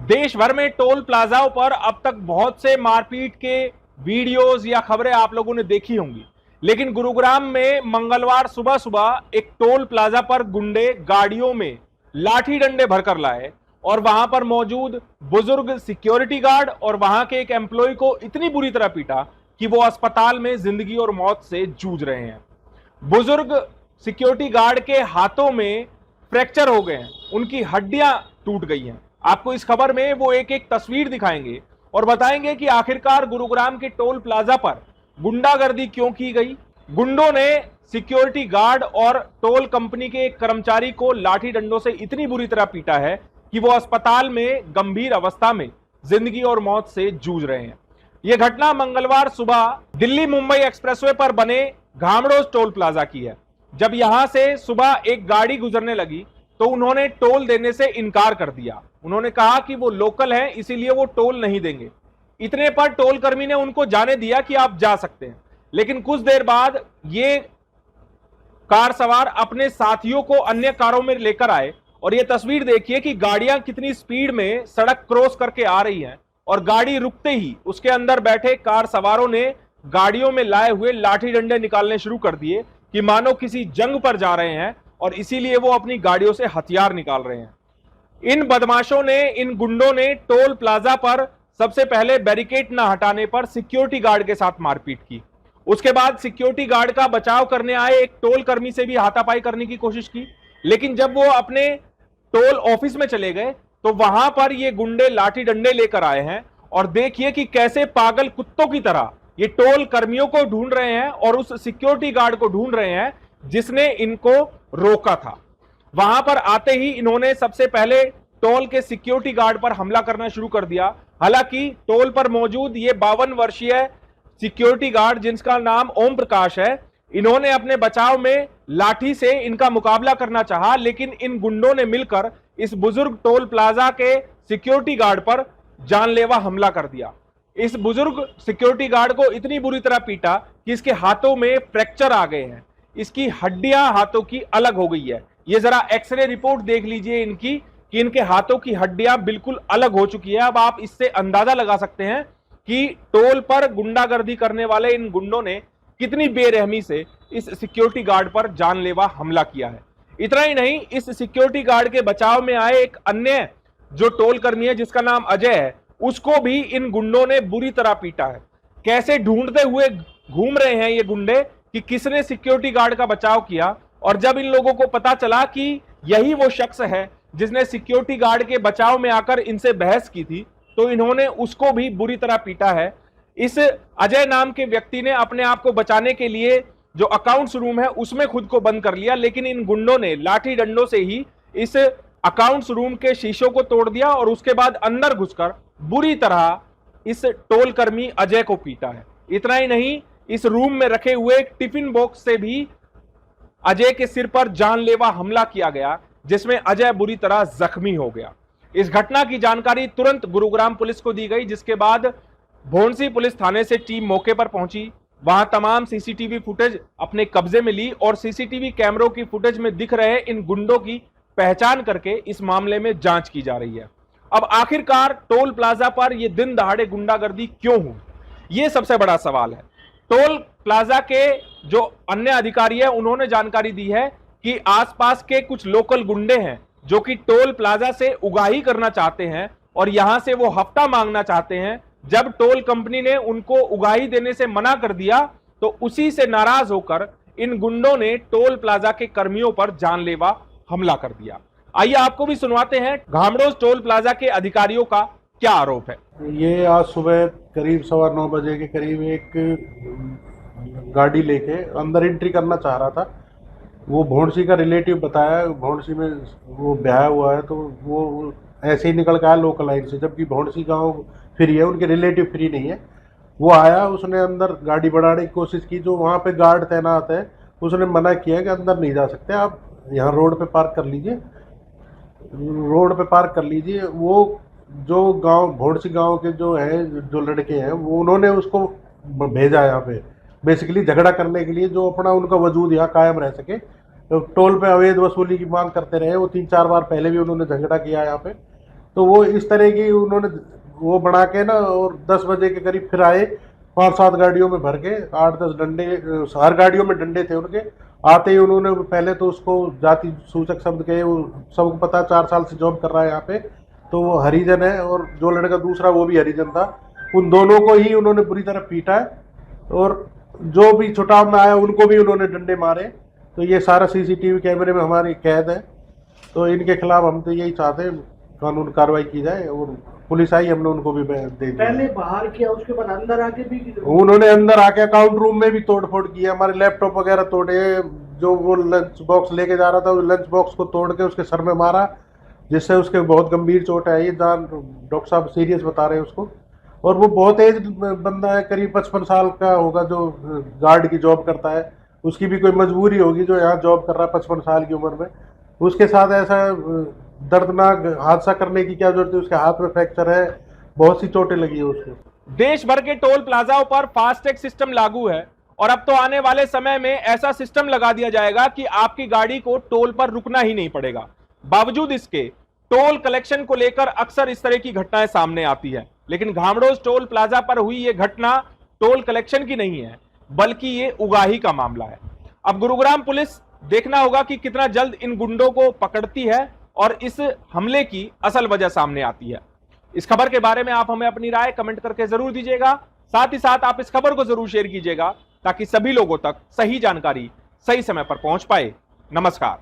देश भर में टोल प्लाजाओं पर अब तक बहुत से मारपीट के वीडियोस या खबरें आप लोगों ने देखी होंगी, लेकिन गुरुग्राम में मंगलवार सुबह सुबह एक टोल प्लाजा पर गुंडे गाड़ियों में लाठी डंडे भरकर लाए और वहां पर मौजूद बुजुर्ग सिक्योरिटी गार्ड और वहां के एक एम्प्लॉय को इतनी बुरी तरह पीटा कि वो अस्पताल में जिंदगी और मौत से जूझ रहे हैं। बुजुर्ग सिक्योरिटी गार्ड के हाथों में फ्रैक्चर हो गए हैं, उनकी हड्डियां टूट गई हैं। आपको इस खबर में वो एक एक तस्वीर दिखाएंगे और बताएंगे कि आखिरकार गुरुग्राम के टोल प्लाजा पर गुंडागर्दी क्यों की गई। गुंडों ने सिक्योरिटी गार्ड और टोल कंपनी के एक कर्मचारी को लाठी डंडों से इतनी बुरी तरह पीटा है कि वो अस्पताल में गंभीर अवस्था में जिंदगी और मौत से जूझ रहे हैं। यह घटना मंगलवार सुबह दिल्ली मुंबई एक्सप्रेसवे पर बने घामड़ोस टोल प्लाजा की है। जब यहां से सुबह एक गाड़ी गुजरने लगी तो उन्होंने टोल देने से इनकार कर दिया। उन्होंने कहा कि वो लोकल हैं, इसीलिए वो टोल नहीं देंगे। इतने पर टोल कर्मी ने उनको जाने दिया कि आप जा सकते हैं, लेकिन कुछ देर बाद ये कार सवार अपने साथियों को अन्य कारों में लेकर आए और ये तस्वीर देखिए कि गाड़ियां कितनी स्पीड में सड़क क्रॉस करके आ रही हैं और गाड़ी रुकते ही उसके अंदर बैठे कार सवारों ने गाड़ियों में लाए हुए लाठी डंडे निकालने शुरू कर दिए कि मानो किसी जंग पर जा रहे हैं और इसीलिए वो अपनी गाड़ियों से हथियार निकाल रहे हैं। इन बदमाशों ने, इन गुंडों ने टोल प्लाजा पर सबसे पहले बैरिकेड न हटाने पर सिक्योरिटी गार्ड के साथ मारपीट की। उसके बाद सिक्योरिटी गार्ड का बचाव करने आए एक टोल कर्मी से भी हाथापाई करने की कोशिश की, लेकिन जब वो अपने टोल ऑफिस में चले गए तो वहां पर ये गुंडे लाठी डंडे लेकर आए हैं और देखिए कि कैसे पागल कुत्तों की तरह ये टोल कर्मियों को ढूंढ रहे हैं और उस सिक्योरिटी गार्ड को ढूंढ रहे हैं जिसने इनको रोका था। वहां पर आते ही इन्होंने सबसे पहले टोल के सिक्योरिटी गार्ड पर हमला करना शुरू कर दिया। हालांकि टोल पर मौजूद ये 52 वर्षीय सिक्योरिटी गार्ड, जिसका नाम ओम प्रकाश है, इन्होंने अपने बचाव में लाठी से इनका मुकाबला करना चाहा, लेकिन इन गुंडों ने मिलकर इस बुजुर्ग टोल प्लाजा के सिक्योरिटी गार्ड पर जानलेवा हमला कर दिया। इस बुजुर्ग सिक्योरिटी गार्ड को इतनी बुरी तरह पीटा कि इसके हाथों में फ्रैक्चर आ गए हैं, इसकी हड्डियां हाथों की अलग हो गई है। ये जरा एक्सरे रिपोर्ट देख लीजिए इनकी कि इनके हाथों की हड्डियां बिल्कुल अलग हो चुकी है। अब आप इससे अंदाजा लगा सकते हैं कि टोल पर गुंडागर्दी करने वाले इन गुंडों ने कितनी बेरहमी से इस सिक्योरिटी गार्ड पर जानलेवा हमला किया है। इतना ही नहीं, इस सिक्योरिटी गार्ड के बचाव में आए एक अन्य जो टोल कर्मी है जिसका नाम अजय है, उसको भी इन गुंडों ने बुरी तरह पीटा है। कैसे ढूंढते हुए घूम रहे हैं ये गुंडे कि किसने सिक्योरिटी गार्ड का बचाव किया, और जब इन लोगों को पता चला कि यही वो शख्स है जिसने सिक्योरिटी गार्ड के बचाव में आकर इनसे बहस की थी, तो इन्होंने उसको भी बुरी तरह पीटा है। इस अजय नाम के व्यक्ति ने अपने आप को बचाने के लिए जो अकाउंट्स रूम है उसमें खुद को बंद कर लिया, लेकिन इन गुंडों ने लाठी डंडों से ही इस अकाउंट्स रूम के शीशों को तोड़ दिया और उसके बाद अंदर घुसकर बुरी तरह इस टोल कर्मी अजय को पीटा है। इतना ही नहीं, इस रूम में रखे हुए एक टिफिन बॉक्स से भी अजय के सिर पर जानलेवा हमला किया गया, जिसमें अजय बुरी तरह जख्मी हो गया। इस घटना की जानकारी तुरंत गुरुग्राम पुलिस को दी गई, जिसके बाद भोंडसी पुलिस थाने से टीम मौके पर पहुंची। वहां तमाम सीसीटीवी फुटेज अपने कब्जे में ली और सीसीटीवी कैमरों की फुटेज में दिख रहे इन गुंडों की पहचान करके इस मामले में जांच की जा रही है। अब आखिरकार टोल प्लाजा पर यह दिन दहाड़े गुंडागर्दी क्यों हुई, यह सबसे बड़ा सवाल है। टोल प्लाजा के जो अन्य अधिकारी है उन्होंने जानकारी दी है कि आसपास के कुछ लोकल गुंडे हैं जो कि टोल प्लाजा से उगाही करना चाहते हैं और यहां से वो हफ्ता मांगना चाहते हैं। जब टोल कंपनी ने उनको उगाही देने से मना कर दिया तो उसी से नाराज होकर इन गुंडों ने टोल प्लाजा के कर्मियों पर जानलेवा हमला कर दिया। आइए आपको भी सुनवाते हैं घामड़ोस टोल प्लाजा के अधिकारियों का क्या आरोप है। ये आज सुबह करीब 9:15 बजे के करीब एक गाड़ी लेके अंदर एंट्री करना चाह रहा था। वो भोंडसी का रिलेटिव बताया, भोंडसी में वो ब्याह हुआ है, तो वो ऐसे ही निकल के आया लोकल लाइन से, जबकि भोंडसी गांव फ्री है, उनके रिलेटिव फ्री नहीं है। वो आया, उसने अंदर गाड़ी बढ़ाने की कोशिश की। जो वहाँ पे गार्ड तैनात है उसने मना किया कि अंदर नहीं जा सकते, आप यहाँ रोड पे पार्क कर लीजिए, रोड पे पार्क कर लीजिए। वो जो गांव भोंडसी गांव के जो है जो लड़के हैं वो उन्होंने उसको भेजा यहाँ पे बेसिकली झगड़ा करने के लिए, जो अपना उनका वजूद यहाँ कायम रह सके। तो टोल पे अवैध वसूली की मांग करते रहे वो, 3-4 बार पहले भी उन्होंने झगड़ा किया यहाँ पे। तो वो इस तरह की उन्होंने वो बना के ना, और 10 बजे के करीब फिर आए 5-7 गाड़ियों में भर के, 8-10 डंडे, हर गाड़ियों में डंडे थे उनके। आते ही उन्होंने पहले तो उसको जाति सूचक शब्द के, वो सबको पता 4 साल से जॉब कर रहा है यहाँ पे, तो वो हरिजन है, और जो लड़का दूसरा वो भी हरिजन था। उन दोनों को ही उन्होंने बुरी तरह पीटा है, और जो भी छुटाव में आया उनको भी उन्होंने डंडे मारे। तो ये सारा सीसीटीवी कैमरे में हमारी कैद है। तो इनके खिलाफ हम तो यही चाहते हैं कानून कार्रवाई की जाए, और पुलिस आई, हमने उनको भी दे दी। पहले बाहर किया, उसके बाद अंदर आके भी उन्होंने अंदर आके अकाउंट रूम में भी तोड़फोड़ की है, हमारे लैपटॉप वगैरह तोड़े, जो वो लंच बॉक्स लेके जा रहा था वो लंच बॉक्स को तोड़ के उसके सर में मारा, जिससे उसके बहुत गंभीर चोट है। ये जान डॉक्टर साहब सीरियस बता रहे हैं उसको। और वो बहुत एज बंदा है, करीब 55 साल का होगा, जो गार्ड की जॉब करता है। उसकी भी कोई मजबूरी होगी जो यहाँ जॉब कर रहा है 55 साल की उम्र में। उसके साथ ऐसा दर्दनाक हादसा करने की क्या जरूरत है? उसके हाथ में फ्रैक्चर है, बहुत सी चोटें लगी है उसको। देश भर के टोल प्लाजाओं पर फास्टैग सिस्टम लागू है, और अब तो आने वाले समय में ऐसा सिस्टम लगा दिया जाएगा कि आपकी गाड़ी को टोल पर रुकना ही नहीं पड़ेगा। बावजूद इसके टोल कलेक्शन को लेकर अक्सर इस तरह की घटनाएं सामने आती है, लेकिन घामड़ोस टोल प्लाजा पर हुई यह घटना टोल कलेक्शन की नहीं है, बल्कि ये उगाही का मामला है। अब गुरुग्राम पुलिस देखना होगा कि कितना जल्द इन गुंडों को पकड़ती है और इस हमले की असल वजह सामने आती है। इस खबर के बारे में आप हमें अपनी राय कमेंट करके जरूर दीजिएगा। साथ ही साथ आप इस खबर को जरूर शेयर कीजिएगा ताकि सभी लोगों तक सही जानकारी सही समय पर पहुंच पाए। नमस्कार।